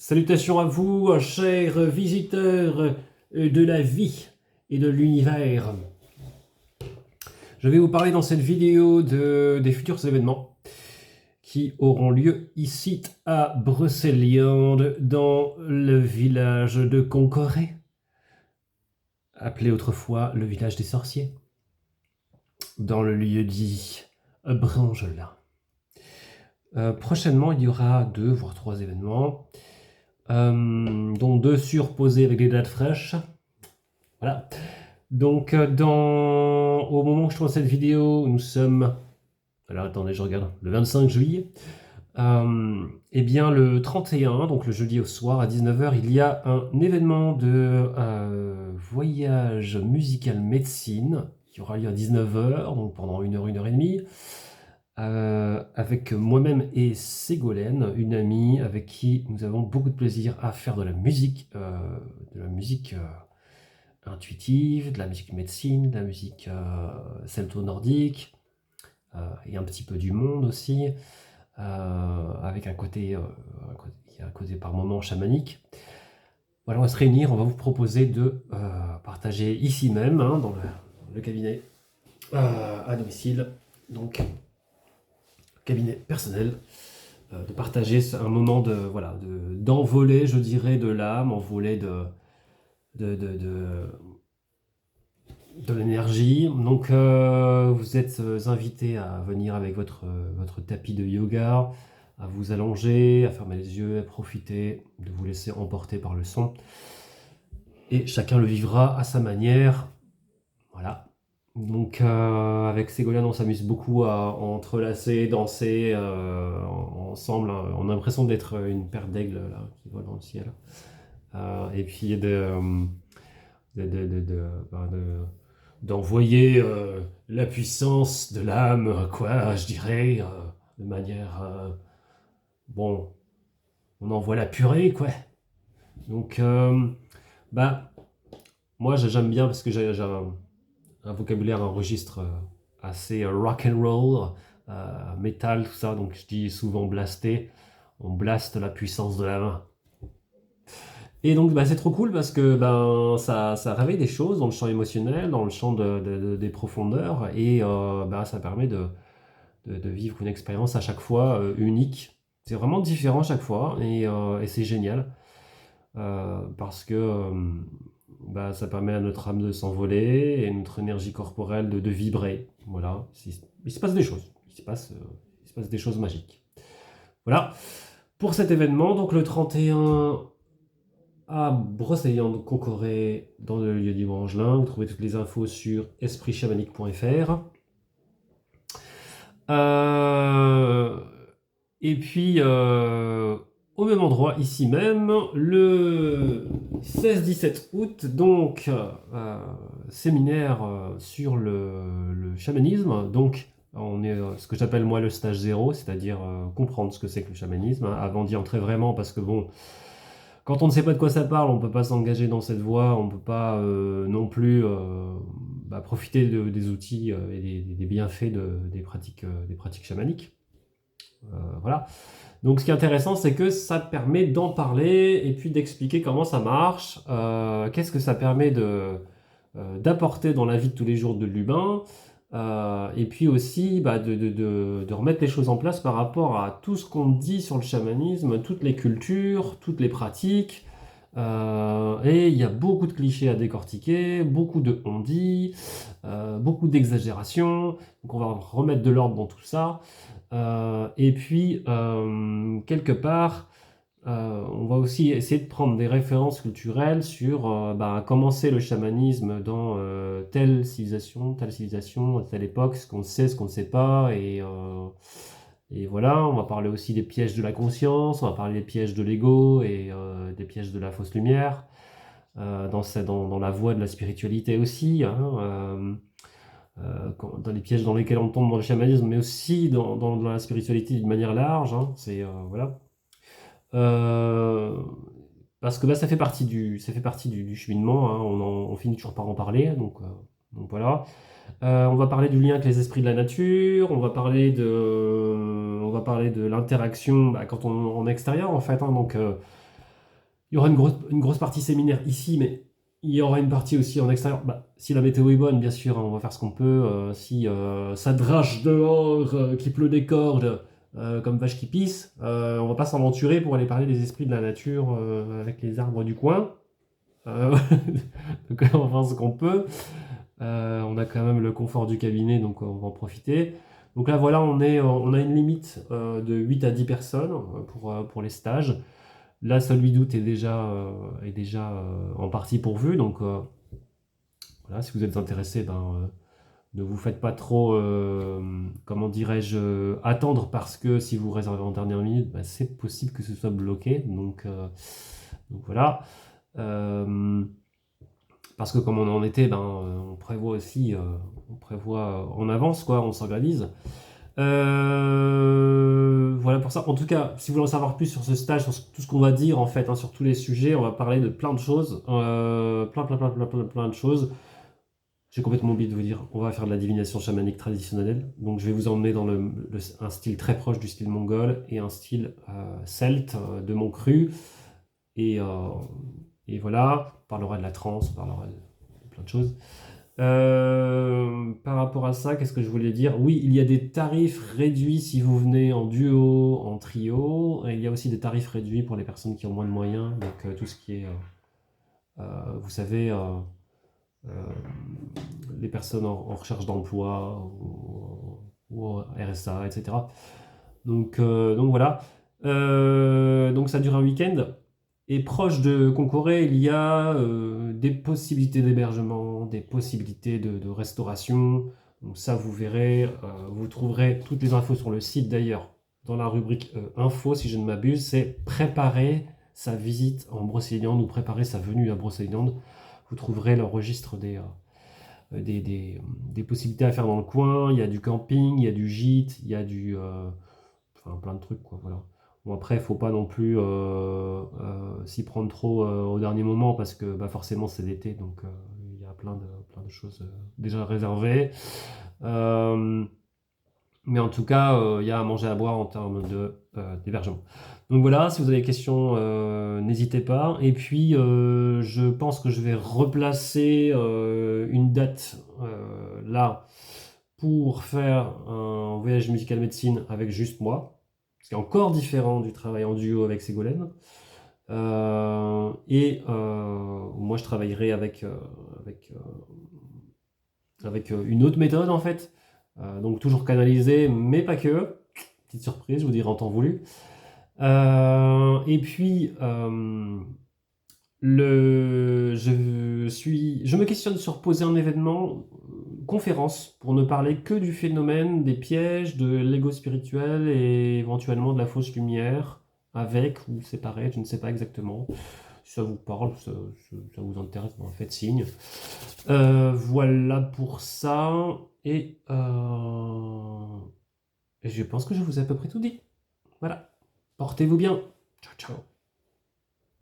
Salutations à vous, chers visiteurs de la vie et de l'univers. Je vais vous parler dans cette vidéo des futurs événements qui auront lieu ici à Brocéliande, dans le village de Concoré, appelé autrefois le village des sorciers, dans le lieu dit Brangelin. Prochainement, il y aura 2 voire 3 événements. Dont 2 surposés avec des dates fraîches. Voilà. Donc, au moment où je tourne cette vidéo, nous sommes... Alors, attendez, je regarde. Le 25 juillet. Eh bien, le 31, donc le jeudi au soir, à 19h, il y a un événement de voyage musical médecine qui aura lieu à 19h, donc pendant 1 heure, 1 heure et demie. Avec moi-même et Ségolène, une amie avec qui nous avons beaucoup de plaisir à faire de la musique intuitive, de la musique médecine, de la musique celto-nordique, et un petit peu du monde aussi, avec un côté par moments chamanique. Voilà, on va se réunir, on va vous proposer de partager ici même, hein, dans le cabinet, à domicile, donc cabinet personnel, de partager un moment d'envolée, je dirais, de l'âme, envolée de l'énergie. Donc vous êtes invités à venir avec votre tapis de yoga, à vous allonger, à fermer les yeux, à profiter, de vous laisser emporter par le son. Et chacun le vivra à sa manière. Voilà. Donc avec Ségolène, on s'amuse beaucoup à entrelacer, danser ensemble. On a l'impression d'être une paire d'aigles là, qui volent dans le ciel. Et puis d'envoyer la puissance de l'âme, quoi, je dirais, de manière... bon, on envoie la purée, quoi. Donc, moi j'aime bien parce que j'ai un vocabulaire, un registre assez rock and roll, métal, tout ça, donc je dis souvent blasté. On blaste la puissance de la main. Et donc c'est trop cool parce que ça réveille des choses dans le champ émotionnel, dans le champ des profondeurs, et ça permet de vivre une expérience à chaque fois unique. C'est vraiment différent à chaque fois, et c'est génial parce que ça permet à notre âme de s'envoler et notre énergie corporelle de vibrer. Voilà, il se passe des choses, il se passe des choses magiques. Voilà pour cet événement, donc le 31 à Brocéliande Concoré, dans le lieu du Brangelin. Vous trouvez toutes les infos sur espritchamanique.fr. Et puis, au même endroit, ici même, le 16-17 août, donc, séminaire sur le chamanisme. Donc, on est ce que j'appelle moi le stage 0, c'est-à-dire comprendre ce que c'est que le chamanisme, hein, avant d'y entrer vraiment, parce que bon, quand on ne sait pas de quoi ça parle, on ne peut pas s'engager dans cette voie, on ne peut pas non plus profiter des outils et des bienfaits des pratiques chamaniques. Voilà. Donc ce qui est intéressant, c'est que ça te permet d'en parler et puis d'expliquer comment ça marche, qu'est-ce que ça permet d'apporter dans la vie de tous les jours de l'humain, et puis aussi de remettre les choses en place par rapport à tout ce qu'on dit sur le chamanisme, toutes les cultures, toutes les pratiques. Et il y a beaucoup de clichés à décortiquer, beaucoup de on-dit, beaucoup d'exagération. Donc on va remettre de l'ordre dans tout ça. Et puis, quelque part, on va aussi essayer de prendre des références culturelles sur comment c'est le chamanisme dans telle civilisation, à telle époque, ce qu'on sait, ce qu'on ne sait pas. Et voilà, on va parler aussi des pièges de la conscience, on va parler des pièges de l'ego et des pièges de la fausse lumière, dans la voie de la spiritualité aussi, hein, dans les pièges dans lesquels on tombe dans le chamanisme, mais aussi dans la spiritualité d'une manière large, hein, voilà. Parce que ça fait partie du cheminement, hein, on finit toujours par en parler, donc voilà. On va parler du lien avec les esprits de la nature, on va parler de l'interaction quand on est en extérieur, en fait, hein, donc Il y aura une grosse partie séminaire ici, mais il y aura une partie aussi en extérieur. Bah, si la météo est bonne, bien sûr, hein, on va faire ce qu'on peut. Si ça drache dehors, qu'il pleut des cordes, comme vache qui pisse, on va pas s'aventurer pour aller parler des esprits de la nature avec les arbres du coin. Donc on va faire ce qu'on peut. On a quand même le confort du cabinet, donc on va en profiter. Donc là, voilà, on a une limite de 8 à 10 personnes pour les stages. Là, celui d'août est déjà en partie pourvu. Donc voilà, si vous êtes intéressé, ne vous faites pas trop, comment dirais-je, attendre parce que si vous réservez en dernière minute, bah, c'est possible que ce soit bloqué. Donc voilà. Euh, Parce que comme on est en été, on prévoit aussi, on prévoit en avance, quoi, on s'organise. Voilà pour ça. En tout cas, si vous voulez en savoir plus sur ce stage, sur tout ce qu'on va dire en fait, hein, sur tous les sujets, on va parler de plein de choses, plein de choses. J'ai complètement oublié de vous dire, on va faire de la divination chamanique traditionnelle. Donc je vais vous emmener dans un style très proche du style mongol et un style celte de mon cru. Et, euh, et voilà, on parlera de la trance, on parlera de plein de choses. Par rapport à ça, qu'est-ce que je voulais dire? Oui, il y a des tarifs réduits si vous venez en duo, en trio. Et il y a aussi des tarifs réduits pour les personnes qui ont moins de moyens. Donc tout ce qui est, vous savez, euh, les personnes en recherche d'emploi ou RSA, etc. Donc voilà. Donc ça dure un week-end. Et proche de Concoré, il y a des possibilités d'hébergement, des possibilités de restauration. Donc ça, vous verrez, vous trouverez toutes les infos sur le site d'ailleurs. Dans la rubrique info, si je ne m'abuse, c'est préparer sa visite en Brocéliande ou préparer sa venue à Brocéliande. Vous trouverez le registre des possibilités à faire dans le coin. Il y a du camping, il y a du gîte, il y a enfin, plein de trucs, quoi, voilà. Bon, après, il ne faut pas non plus s'y prendre trop au dernier moment parce que bah, forcément c'est l'été, donc il y a plein de choses déjà réservées. Euh, mais en tout cas, il y a à manger à boire en termes d'hébergement. Donc voilà, si vous avez des questions, n'hésitez pas. Et puis, je pense que je vais replacer une date là pour faire un voyage musical médecine avec juste moi. C'est encore différent du travail en duo avec Ségolène. Moi, je travaillerai avec une autre méthode en fait. Donc toujours canalisé, mais pas que. Petite surprise, je vous dirai en temps voulu. Et puis, je me questionne sur poser un événement, conférence, pour ne parler que du phénomène des pièges, de l'ego spirituel et éventuellement de la fausse lumière, avec ou séparé, je ne sais pas exactement. Si ça vous parle, ça vous intéresse, faites signe. Voilà pour ça. Et je pense que je vous ai à peu près tout dit. Voilà. Portez-vous bien. Ciao, ciao.